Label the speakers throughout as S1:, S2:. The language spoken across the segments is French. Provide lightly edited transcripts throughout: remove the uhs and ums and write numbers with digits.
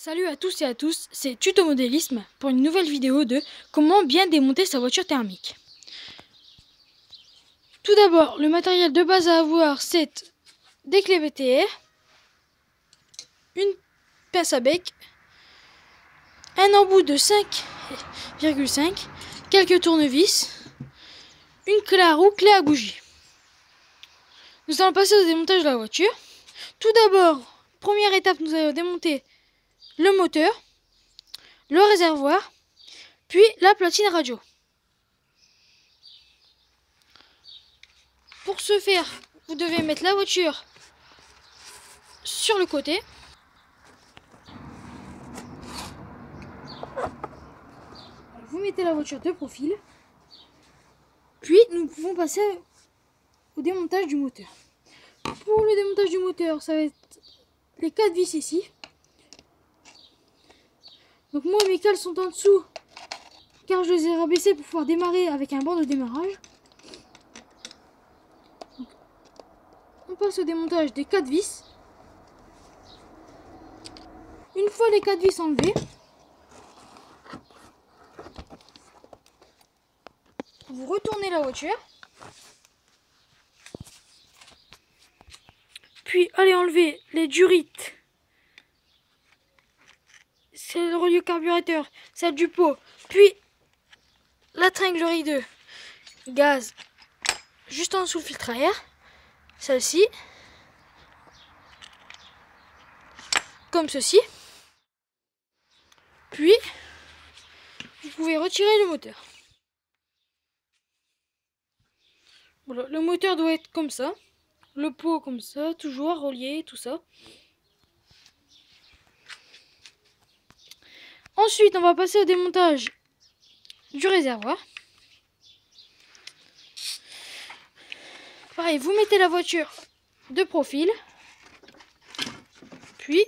S1: Salut à tous et à tous, c'est Tuto Modélisme pour une nouvelle vidéo de comment bien démonter sa voiture thermique. Tout d'abord, le matériel de base à avoir, c'est des clés BTR, une pince à bec, un embout de 5,5, quelques tournevis, une clé à roue, clé à bougie. Nous allons passer au démontage de la voiture. Tout d'abord, première étape, nous allons démonter le moteur, le réservoir, puis la platine radio. Pour ce faire, vous devez mettre la voiture sur le côté. Vous mettez la voiture de profil. Puis nous pouvons passer au démontage du moteur. Pour le démontage du moteur, ça va être les 4 vis ici. Donc moi mes cales sont en dessous car je les ai rabaissées pour pouvoir démarrer avec un banc de démarrage. Donc, on passe au démontage des 4 vis. Une fois les 4 vis enlevées, vous retournez la voiture. Puis allez enlever les durites. C'est le relié carburateur, celle du pot. Puis la tringlerie de gaz juste en dessous le filtre à air. Celle-ci. Comme ceci. Puis vous pouvez retirer le moteur. Voilà, le moteur doit être comme ça. Le pot comme ça, toujours relié, tout ça. Ensuite, on va passer au démontage du réservoir. Pareil, vous mettez la voiture de profil. Puis,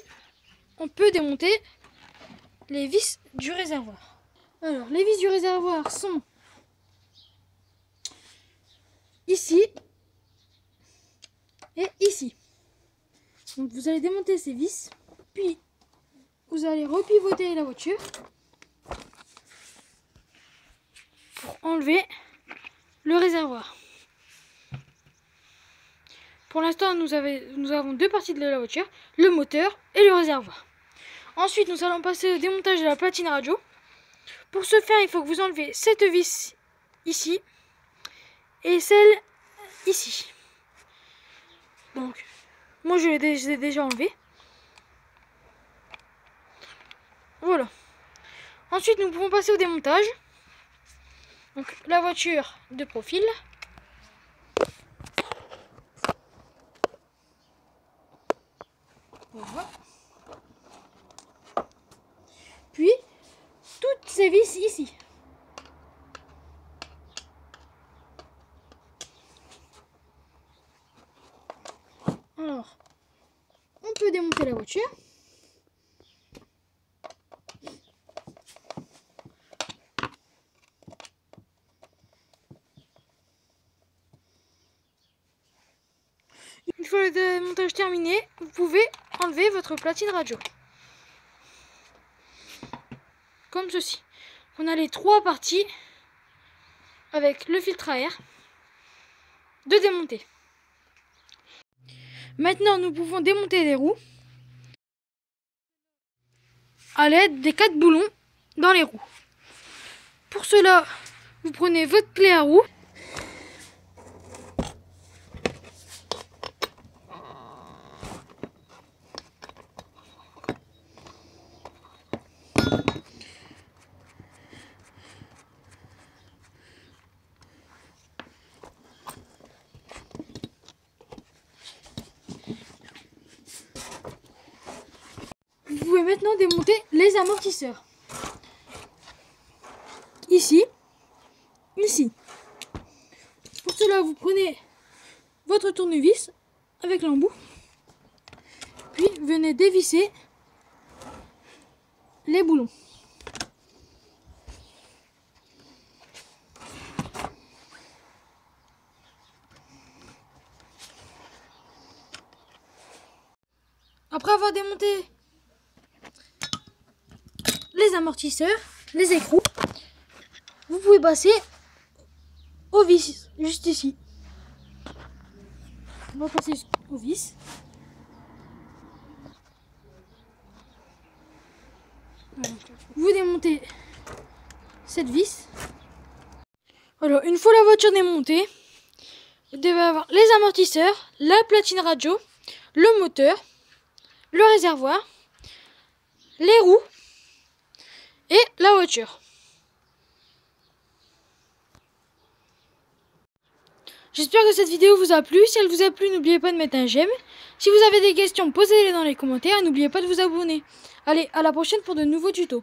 S1: on peut démonter les vis du réservoir. Alors, les vis du réservoir sont ici et ici. Donc, vous allez démonter ces vis. Puis, vous allez repivoter la voiture pour enlever le réservoir. Pour l'instant, nous avons deux parties de la voiture, le moteur et le réservoir. Ensuite, nous allons passer au démontage de la platine radio. Pour ce faire, il faut que vous enlevez cette vis ici et celle ici. Donc, moi je les ai déjà enlevées. Voilà. Ensuite, nous pouvons passer au démontage. Donc, la voiture de profil. Voilà. Puis, toutes ces vis ici. Alors, on peut démonter la voiture. Une fois le démontage terminé, vous pouvez enlever votre platine radio. Comme ceci. On a les trois parties avec le filtre à air de démonter. Maintenant, nous pouvons démonter les roues à l'aide des 4 boulons dans les roues. Pour cela, vous prenez votre clé à roue. Vous pouvez maintenant démonter les amortisseurs. Ici, ici. Pour cela, vous prenez votre tournevis avec l'embout, puis venez dévisser les boulons. Après avoir démonté les amortisseurs, les écrous. Vous pouvez passer au vis, juste ici. On va passer au vis. Vous démontez cette vis. Alors, une fois la voiture démontée, vous devez avoir les amortisseurs, la platine radio, le moteur, le réservoir, les roues et la voiture. J'espère que cette vidéo vous a plu. Si elle vous a plu, n'oubliez pas de mettre un j'aime. Si vous avez des questions, posez-les dans les commentaires et n'oubliez pas de vous abonner. Allez, à la prochaine pour de nouveaux tutos.